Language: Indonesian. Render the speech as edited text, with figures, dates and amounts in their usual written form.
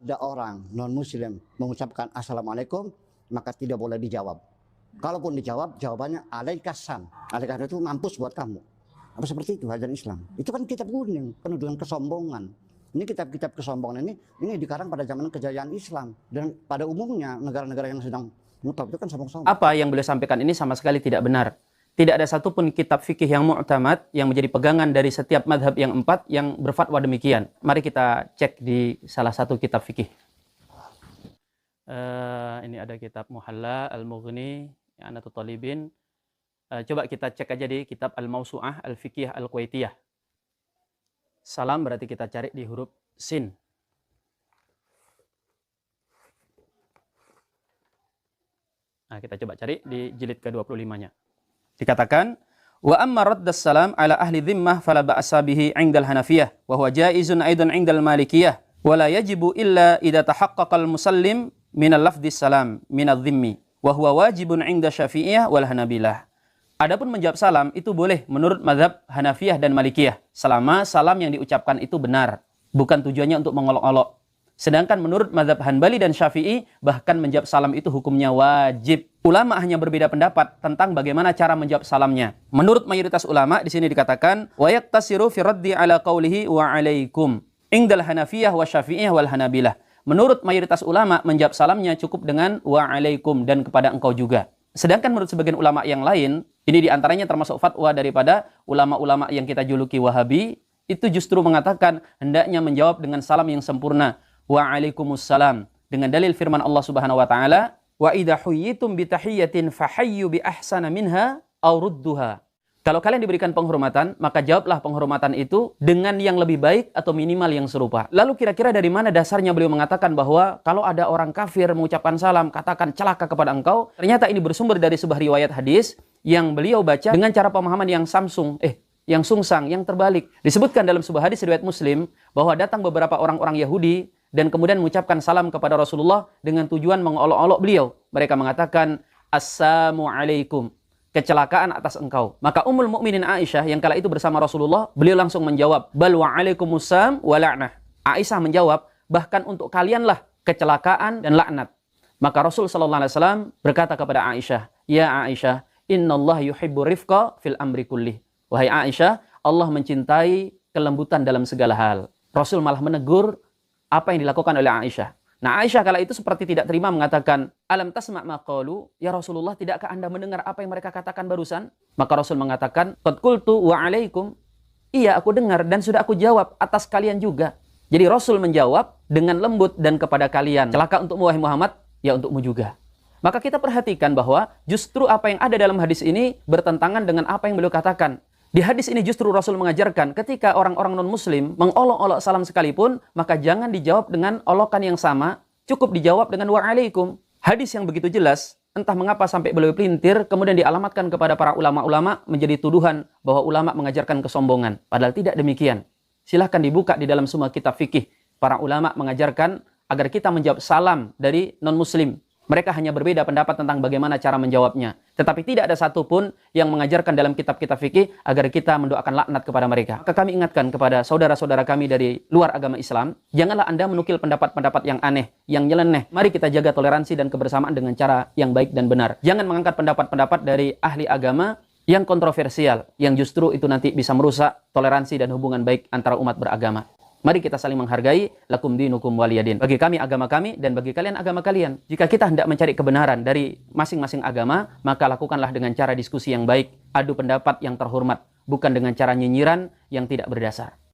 ada orang non-muslim mengucapkan assalamualaikum, maka tidak boleh dijawab. Kalaupun dijawab, jawabannya alaikassalam. Alaikassalam itu mampus buat kamu. Apa seperti itu ajaran Islam? Itu kan kitab kuning, penuh dengan kesombongan. Ini kitab-kitab kesombongan ini dikarang pada zaman kejayaan Islam. Dan pada umumnya negara-negara yang sedang mutab itu kan sombong-sombong. Apa yang beliau sampaikan ini sama sekali tidak benar. Tidak ada satupun kitab fikih yang mu'tamad, yang menjadi pegangan dari setiap madhab yang 4 yang berfatwa demikian. Mari kita cek di salah satu kitab fikih. Ini ada kitab Muhalla, Al-Mughni, Anatul Talibin. Coba kita cek aja di kitab Al-Mawsu'ah, Al-Fiqhiyah, Al-Kuwaitiyah. Salam berarti kita cari di huruf sin. Nah, kita coba cari di jilid ke-25-nya. Dikatakan, wa amma raddas salam ala ahli dhimmah fala ba'sa bihi 'indal Hanafiyah wa huwa jaizun aidan 'indal Malikiyah wa la yajibu illa idza tahaqqaqa al-musallim min al-lafdhis salam min adh-dhimmi wa huwa wajibun 'inda Syafi'iyah wal Hanabilah. Adapun menjawab salam itu boleh menurut mazhab Hanafiyah dan Malikiyah selama salam yang diucapkan itu benar, bukan tujuannya untuk mengolok-olok. Sedangkan menurut mazhab Hanbali dan Syafi'i, bahkan menjawab salam itu hukumnya wajib. Ulama hanya berbeda pendapat tentang bagaimana cara menjawab salamnya. Menurut mayoritas ulama di sini dikatakan wa yaktasiru fi raddi ala qawlihi wa alaikum indal Hanafiyah wa Syafi'iyah wal Hanabilah. Menurut mayoritas ulama menjawab salamnya cukup dengan wa alaikum dan kepada engkau juga. Sedangkan menurut sebagian ulama yang lain, ini diantaranya termasuk fatwa daripada ulama-ulama yang kita juluki Wahabi, itu justru mengatakan hendaknya menjawab dengan salam yang sempurna. Wa'alaikumussalam. Dengan dalil firman Allah Subhanahu wa taala, wa idza huyyitum bi tahiyyatin fahayyu bi ahsana minha aw rudduha. Kalau kalian diberikan penghormatan, maka jawablah penghormatan itu dengan yang lebih baik atau minimal yang serupa. Lalu kira-kira dari mana dasarnya beliau mengatakan bahwa kalau ada orang kafir mengucapkan salam, katakan celaka kepada engkau? Ternyata ini bersumber dari sebuah riwayat hadis yang beliau baca dengan cara pemahaman yang sungsang, yang terbalik. Disebutkan dalam sebuah hadis riwayat Muslim bahwa datang beberapa orang-orang Yahudi dan kemudian mengucapkan salam kepada Rasulullah dengan tujuan mengolok-olok beliau. Mereka mengatakan, Assalamualaikum, kecelakaan atas engkau. Maka Ummul Mukminin Aisyah yang kala itu bersama Rasulullah, beliau langsung menjawab, Bal wa'alaikumussalam wa la'nah. Aisyah menjawab, bahkan untuk kalianlah kecelakaan dan laknat. Maka Rasul sallallahu alaihi wasallam berkata kepada Aisyah, Ya Aisyah, innallaha yuhibbu rifqa fil amri kullih. Wahai Aisyah, Allah mencintai kelembutan dalam segala hal. Rasul malah menegur apa yang dilakukan oleh Aisyah. Nah, Aisyah kala itu seperti tidak terima mengatakan, Alam tasma' ma qalu? Ya Rasulullah, tidakkah Anda mendengar apa yang mereka katakan barusan? Maka Rasul mengatakan, Qad qultu wa 'alaikum. Iya, aku dengar dan sudah aku jawab atas kalian juga. Jadi Rasul menjawab dengan lembut dan kepada kalian. Celaka untukmu wahai Muhammad, ya untukmu juga. Maka kita perhatikan bahwa justru apa yang ada dalam hadis ini bertentangan dengan apa yang beliau katakan. Di hadis ini justru Rasul mengajarkan ketika orang-orang non-muslim mengolok-olok salam sekalipun, maka jangan dijawab dengan olokan yang sama, cukup dijawab dengan wa'alaikum. Hadis yang begitu jelas, entah mengapa sampai beliau pelintir, kemudian dialamatkan kepada para ulama-ulama menjadi tuduhan bahwa ulama mengajarkan kesombongan. Padahal tidak demikian. Silahkan dibuka di dalam semua kitab fikih. Para ulama mengajarkan agar kita menjawab salam dari non-muslim. Mereka hanya berbeda pendapat tentang bagaimana cara menjawabnya. Tetapi tidak ada satupun yang mengajarkan dalam kitab-kitab fikih agar kita mendoakan laknat kepada mereka. Maka kami ingatkan kepada saudara-saudara kami dari luar agama Islam, janganlah Anda menukil pendapat-pendapat yang aneh, yang nyeleneh. Mari kita jaga toleransi dan kebersamaan dengan cara yang baik dan benar. Jangan mengangkat pendapat-pendapat dari ahli agama yang kontroversial, yang justru itu nanti bisa merusak toleransi dan hubungan baik antara umat beragama. Mari kita saling menghargai, lakum dinukum waliyadin. Bagi kami agama kami dan bagi kalian agama kalian. Jika kita hendak mencari kebenaran dari masing-masing agama, maka lakukanlah dengan cara diskusi yang baik, adu pendapat yang terhormat, bukan dengan cara nyinyiran yang tidak berdasar.